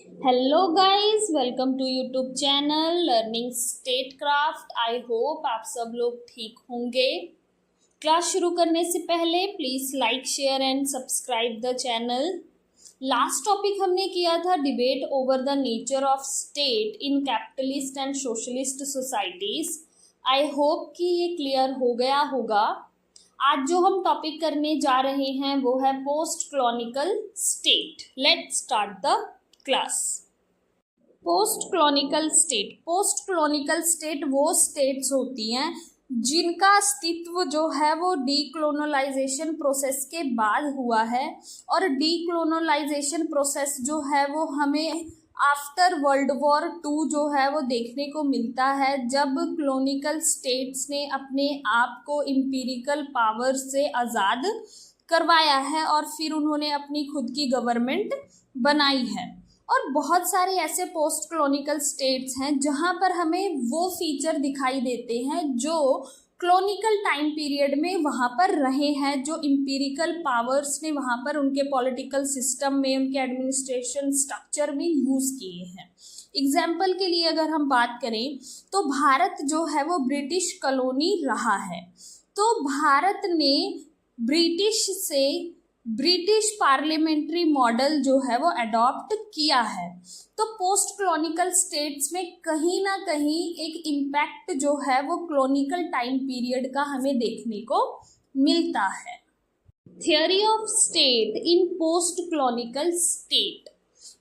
Hello guys, welcome to YouTube channel learning state craft. I hope आप सब लोग ठीक होंगे। क्लास शुरू करने से पहले please like, share and subscribe the channel. Last topic हमने किया था debate over the nature of state in capitalist and socialist societies. I hope कि ये क्लियर हो गया होगा। आज जो हम टॉपिक करने जा रहे हैं वो है post colonial state. Let's start the class. Post colonial state वो स्टेट्स होती हैं जिनका अस्तित्व जो है वो डीकोलोनाइजेशन प्रोसेस के बाद हुआ है। और डीकोलोनाइजेशन प्रोसेस जो है वो हमें आफ्टर वर्ल्ड वॉर 2 जो है वो देखने को मिलता है, जब कॉलोनियल स्टेट्स ने अपने आप को इंपीरिकल पावर से आज़ाद करवाया है और फिर उन्होंने अपनी खुद की गवर्नमेंट बनाई है। और बहुत सारे ऐसे पोस्ट कॉलोनियल स्टेट्स हैं जहां पर हमें वो फीचर दिखाई देते हैं जो कॉलोनियल टाइम पीरियड में वहां पर रहे हैं, जो इंपीरिकल पावर्स ने वहां पर उनके पॉलिटिकल सिस्टम में, उनके एडमिनिस्ट्रेशन स्ट्रक्चर में यूज़ किए हैं। एग्जाम्पल के लिए अगर हम बात करें तो भारत जो है वो ब्रिटिश कॉलोनी रहा है, तो भारत ने ब्रिटिश पार्लियामेंट्री मॉडल जो है वो अडॉप्ट किया है। तो पोस्ट कॉलोनियल स्टेट्स में कहीं ना कहीं एक इम्पैक्ट जो है वो कॉलोनियल टाइम पीरियड का हमें देखने को मिलता है। Theory of state in post colonial state.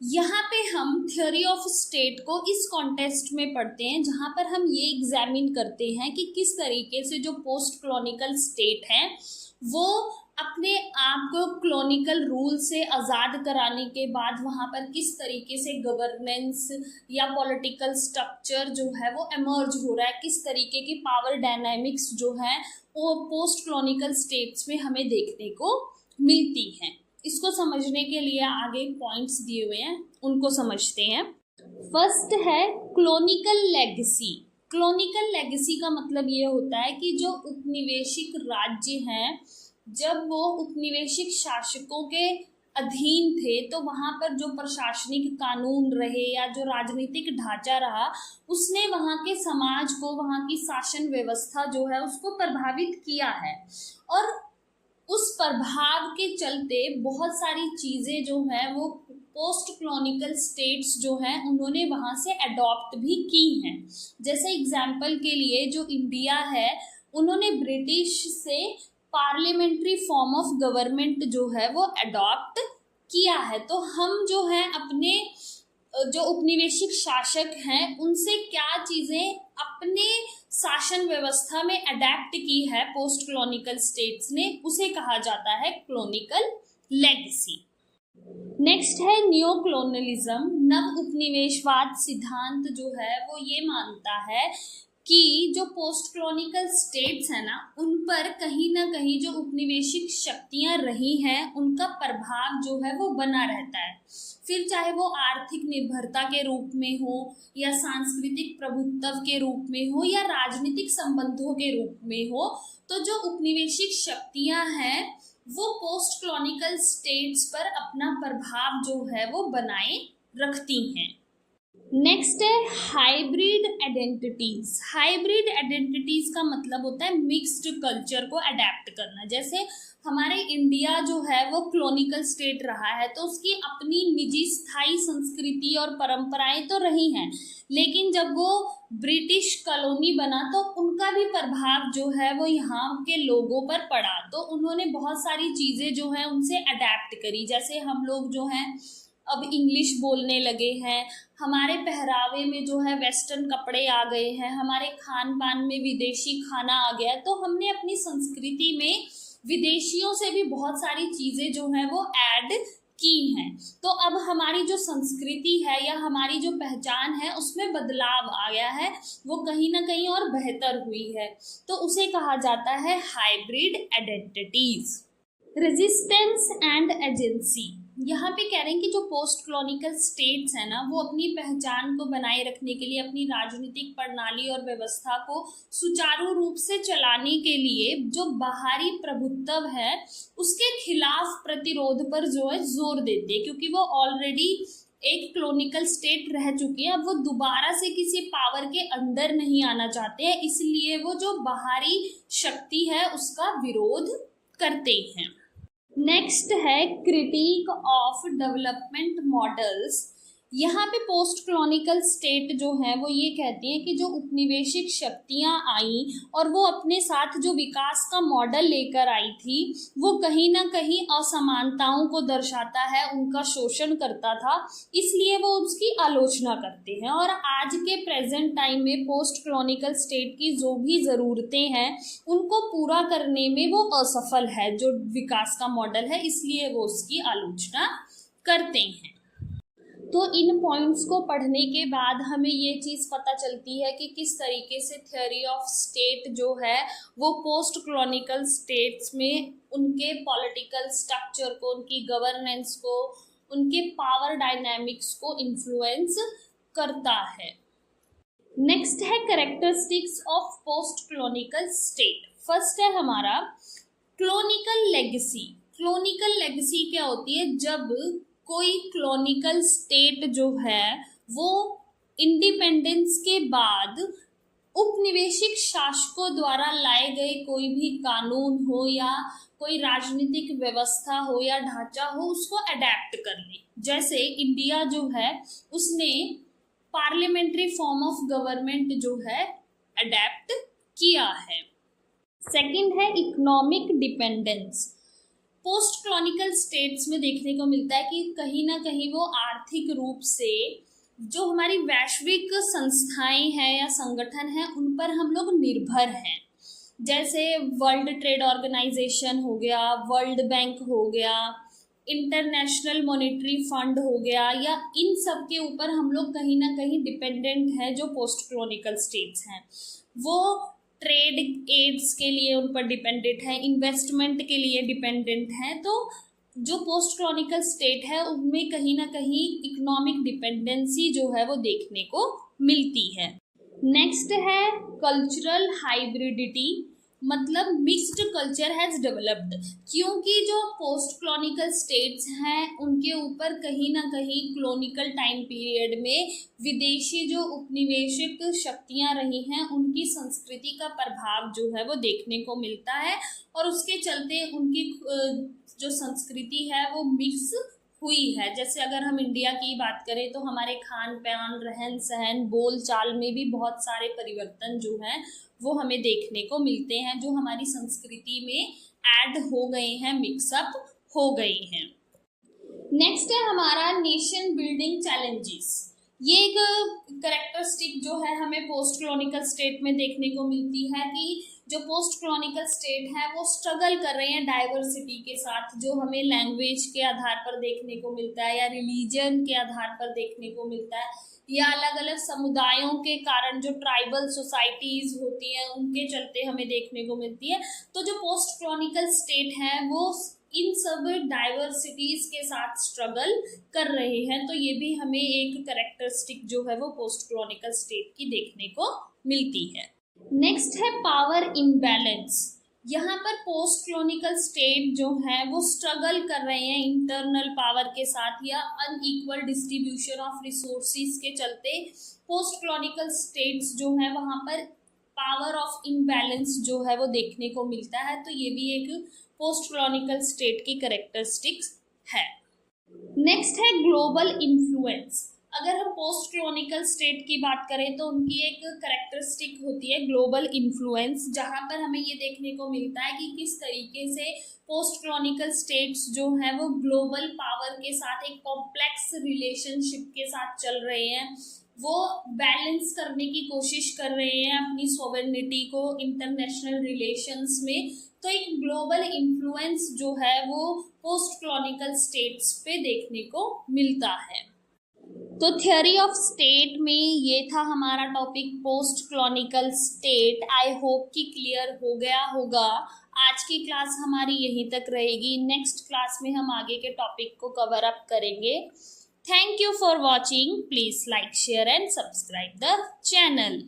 यहाँ पे हम थियोरी ऑफ स्टेट को इस कॉन्टेक्स्ट में पढ़ते हैं जहाँ पर हम ये एग्जामिन करते हैं कि किस तरीके से जो पोस्ट कॉलोनियल स्टेट है वो अपने आप को कॉलोनियल रूल से आज़ाद कराने के बाद वहाँ पर किस तरीके से गवर्नेंस या पॉलिटिकल स्ट्रक्चर जो है वो एमर्ज हो रहा है, किस तरीके की पावर डायनामिक्स जो है वो पोस्ट कॉलोनियल स्टेट्स में हमें देखने को मिलती हैं। इसको समझने के लिए आगे पॉइंट्स दिए हुए हैं, उनको समझते हैं। फर्स्ट है कॉलोनियल लेगेसी। कॉलोनियल लेगेसी का मतलब ये होता है कि जो उपनिवेशिक राज्य हैं, जब वो उपनिवेशिक शासकों के अधीन थे तो वहाँ पर जो प्रशासनिक कानून रहे या जो राजनीतिक ढांचा रहा उसने वहाँ के समाज को, वहाँ की शासन व्यवस्था जो है उसको प्रभावित किया है। और उस प्रभाव के चलते बहुत सारी चीज़ें जो हैं वो पोस्ट कॉलोनियल स्टेट्स जो हैं उन्होंने वहाँ से अडॉप्ट भी की हैं। जैसे एग्जाम्पल के लिए जो इंडिया है, उन्होंने ब्रिटिश से पार्लियामेंट्री फॉर्म ऑफ गवर्नमेंट जो है वो अडॉप्ट किया है। तो हम जो है अपने जो उपनिवेशिक शासक हैं उनसे क्या चीज़ें अपने शासन व्यवस्था में अडेप्ट की है पोस्ट कॉलोनियल स्टेट्स ने, उसे कहा जाता है कॉलोनियल लेगेसी। नेक्स्ट है न्यो कॉलोनियलिज्म। नव उपनिवेशवाद सिद्धांत जो है वो ये मानता है कि जो पोस्ट कॉलोनियल स्टेट्स हैं ना, उन पर कहीं ना कहीं जो उपनिवेशिक शक्तियां रही हैं उनका प्रभाव जो है वो बना रहता है, फिर चाहे वो आर्थिक निर्भरता के रूप में हो या सांस्कृतिक प्रभुत्व के रूप में हो या राजनीतिक संबंधों के रूप में हो। तो जो उपनिवेशिक शक्तियां हैं वो पोस्ट कॉलोनियल स्टेट्स पर अपना प्रभाव जो है वो बनाए रखती हैं। नेक्स्ट है हाइब्रिड आइडेंटिटीज। हाइब्रिड आइडेंटिटीज का मतलब होता है मिक्स्ड कल्चर को अडेप्ट करना। जैसे हमारे इंडिया जो है वो कॉलोनियल स्टेट रहा है तो उसकी अपनी निजी स्थायी संस्कृति और परंपराएं तो रही हैं, लेकिन जब वो ब्रिटिश कॉलोनी बना तो उनका भी प्रभाव जो है वो यहाँ के लोगों पर पड़ा, तो उन्होंने बहुत सारी चीज़ें जो हैं उनसे अडेप्ट करी। जैसे हम लोग जो हैं अब इंग्लिश बोलने लगे हैं, हमारे पहरावे में जो है वेस्टर्न कपड़े आ गए हैं, हमारे खान पान में विदेशी खाना आ गया, तो हमने अपनी संस्कृति में विदेशियों से भी बहुत सारी चीज़ें जो हैं वो ऐड की हैं। तो अब हमारी जो संस्कृति है या हमारी जो पहचान है उसमें बदलाव आ गया है, वो कहीं ना कहीं और बेहतर हुई है, तो उसे कहा जाता है hybrid identities. Resistance and agency. यहाँ पे कह रहे हैं कि जो पोस्ट कॉलोनियल स्टेट्स है ना वो अपनी पहचान को बनाए रखने के लिए, अपनी राजनीतिक प्रणाली और व्यवस्था को सुचारू रूप से चलाने के लिए जो बाहरी प्रभुत्व है उसके खिलाफ प्रतिरोध पर जो है जोर देते हैं, क्योंकि वो ऑलरेडी एक क्लोनिकल स्टेट रह चुकी है, अब वो दोबारा से किसी पावर के अंदर नहीं आना चाहते हैं, इसलिए वो जो बाहरी शक्ति है उसका विरोध करते हैं। नेक्स्ट है क्रिटिक ऑफ डेवलपमेंट मॉडल्स। यहाँ पे पोस्ट क्लोनिकल स्टेट जो है वो ये कहती है कि जो उपनिवेशिक शक्तियाँ आई और वो अपने साथ जो विकास का मॉडल लेकर आई थी वो कहीं ना कहीं असमानताओं को दर्शाता है, उनका शोषण करता था, इसलिए वो उसकी आलोचना करते हैं। और आज के प्रेजेंट टाइम में पोस्ट क्लोनिकल स्टेट की जो भी ज़रूरतें हैं उनको पूरा करने में वो असफल है, जो विकास का मॉडल है, इसलिए वो उसकी आलोचना करते हैं। तो इन पॉइंट्स को पढ़ने के बाद हमें ये चीज़ पता चलती है कि किस तरीके से थ्योरी ऑफ स्टेट जो है वो पोस्ट क्लोनिकल स्टेट्स में उनके पॉलिटिकल स्ट्रक्चर को, उनकी गवर्नेंस को, उनके पावर डायनामिक्स को इन्फ्लुएंस करता है। नेक्स्ट है characteristics of post colonial state. First है हमारा क्लोनिकल लेगेसी। क्लोनिकल लेगेसी क्या होती है? जब कोई क्लोनिकल स्टेट जो है वो इंडिपेंडेंस के बाद उपनिवेशिक शासकों द्वारा लाए गए कोई भी कानून हो या कोई राजनीतिक व्यवस्था हो या ढांचा हो उसको अडेप्ट कर ले। जैसे इंडिया जो है उसने पार्लियामेंट्री फॉर्म ऑफ गवर्नमेंट जो है अडेप्ट किया है। सेकंड है इकोनॉमिक डिपेंडेंस। पोस्ट क्लोनिकल स्टेट्स में देखने को मिलता है कि कहीं ना कहीं वो आर्थिक रूप से जो हमारी वैश्विक संस्थाएं हैं या संगठन हैं उन पर हम लोग निर्भर हैं। जैसे वर्ल्ड ट्रेड ऑर्गेनाइजेशन हो गया, वर्ल्ड बैंक हो गया, इंटरनेशनल मॉनेटरी फंड हो गया, या इन सब के ऊपर हम लोग कहीं ना कहीं डिपेंडेंट हैं। जो पोस्ट क्लोनिकल स्टेट्स हैं वो ट्रेड एड्स के लिए उन पर डिपेंडेंट है, इन्वेस्टमेंट के लिए डिपेंडेंट है। तो जो पोस्ट क्लोनिकल स्टेट है उनमें कहीं ना कहीं इकोनॉमिक डिपेंडेंसी जो है वो देखने को मिलती है। नेक्स्ट है कल्चरल हाइब्रिडिटी, मतलब मिक्स्ड कल्चर हैज डेवलप्ड, क्योंकि जो पोस्ट क्लोनिकल स्टेट्स हैं उनके ऊपर कहीं ना कहीं क्लोनिकल टाइम पीरियड में विदेशी जो उपनिवेशिक शक्तियां रही हैं उनकी संस्कृति का प्रभाव जो है वो देखने को मिलता है, और उसके चलते उनकी जो संस्कृति है वो मिक्स हुई है। जैसे अगर हम इंडिया की बात करें तो हमारे खान पान, रहन सहन, बोल चाल में भी बहुत सारे परिवर्तन जो हैं वो हमें देखने को मिलते हैं, जो हमारी संस्कृति में ऐड हो गए हैं, मिक्सअप हो गए हैं। नेक्स्ट है हमारा नेशन बिल्डिंग चैलेंजेस। ये एक कैरेक्टरिस्टिक जो है हमें पोस्ट क्लोनिकल स्टेट में देखने को मिलती है कि जो पोस्ट क्लोनिकल स्टेट है वो स्ट्रगल कर रहे हैं डाइवर्सिटी के साथ, जो हमें लैंग्वेज के आधार पर देखने को मिलता है या रिलीजन के आधार पर देखने को मिलता है, या अलग अलग समुदायों के कारण जो ट्राइबल सोसाइटीज होती हैं उनके चलते हमें देखने को मिलती है। तो जो पोस्ट क्लोनिकल स्टेट है वो इन सब डाइवर्सिटीज के साथ स्ट्रगल कर रहे हैं। तो ये भी हमें एक कैरेक्टरिस्टिक जो है वो पोस्ट क्लोनिकल स्टेट की देखने को मिलती है। नेक्स्ट है पावर इम्बैलेंस। यहाँ पर पोस्ट क्लोनिकल स्टेट जो है वो स्ट्रगल कर रहे हैं इंटरनल पावर के साथ या अनइक्वल डिस्ट्रीब्यूशन ऑफ रिसोर्सेज के चलते। पोस्ट क्लोनिकल स्टेट्स जो है वहाँ पर पावर ऑफ इम्बैलेंस जो है वो देखने को मिलता है। तो ये भी एक पोस्ट क्लोनिकल स्टेट की कैरेक्टरिस्टिक्स है। नेक्स्ट है ग्लोबल इन्फ्लुएंस। अगर हम पोस्ट क्लोनिकल स्टेट की बात करें तो उनकी एक कैरेक्टरिस्टिक होती है ग्लोबल इन्फ्लुएंस, जहां पर हमें ये देखने को मिलता है कि किस तरीके से पोस्ट क्लोनिकल स्टेट्स जो हैं वो ग्लोबल पावर के साथ एक कॉम्प्लेक्स रिलेशनशिप के साथ चल रहे हैं। वो बैलेंस करने की कोशिश कर रहे हैं अपनी सॉवरेनिटी को इंटरनेशनल रिलेशंस में। तो एक ग्लोबल इन्फ्लुएंस जो है वो पोस्ट क्लोनिकल स्टेट्स पे देखने को मिलता है। तो थ्योरी ऑफ स्टेट में ये था हमारा topic post colonial state. I hope कि क्लियर हो गया होगा। आज की क्लास हमारी यहीं तक रहेगी। नेक्स्ट क्लास में हम आगे के टॉपिक को कवर अप करेंगे। Thank you for watching. Please like, share and subscribe the channel.